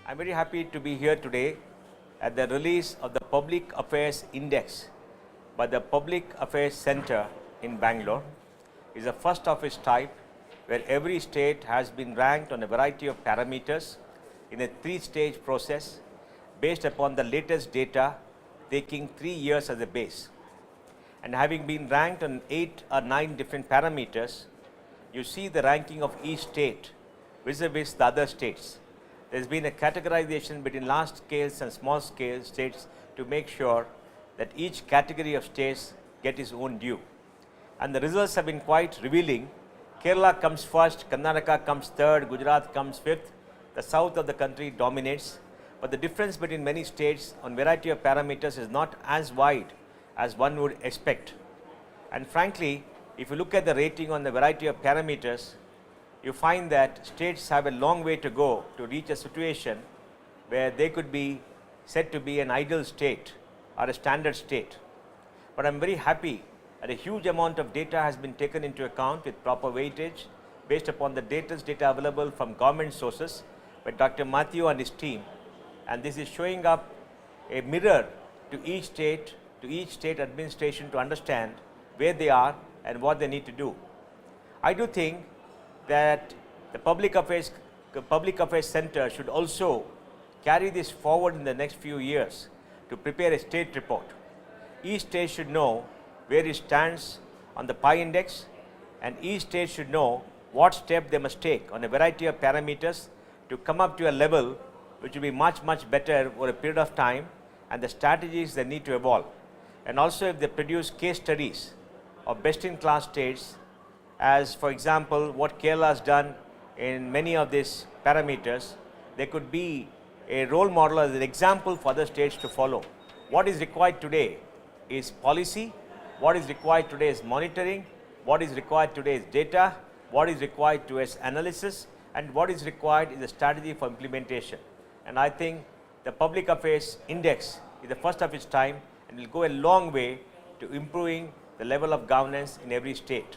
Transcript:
I'm very happy to be here today at the release of the Public Affairs Index by the Public Affairs Center in Bangalore. It's the first of its type where every state has been ranked on a variety of parameters in a three-stage process based upon the latest data, taking 3 years as a base. And having been ranked on 8 or 9 different parameters, you see the ranking of each state vis-a-vis the other states. There's been a categorization between large scales and small scale states to make sure that each category of states get its own due. And the results have been quite revealing. Kerala comes first, Karnataka comes third, Gujarat comes fifth. The south of the country dominates. But the difference between many states on variety of parameters is not as wide as one would expect. And frankly, if you look at the rating on the variety of parameters, you find that states have a long way to go to reach a situation where they could be said to be an ideal state or a standard state. But I'm very happy that a huge amount of data has been taken into account with proper weightage based upon the data available from government sources by Dr. Matthew and his team. And this is showing up a mirror to each state administration to understand where they are and what they need to do. I do think that the Public Affairs Center should also carry this forward in the next few years to prepare a state report. Each state should know where it stands on the PI index, and each state should know what step they must take on a variety of parameters to come up to a level which will be much, much better over a period of time, and the strategies they need to evolve. And also, if they produce case studies of best-in-class states, as for example what Kerala has done in many of these parameters, there could be a role model as an example for other states to follow. What is required today is policy, what is required today is monitoring, what is required today is data, what is required today is analysis, and what is required is a strategy for implementation. And I think the Public Affairs Index is the first of its time and will go a long way to improving the level of governance in every state.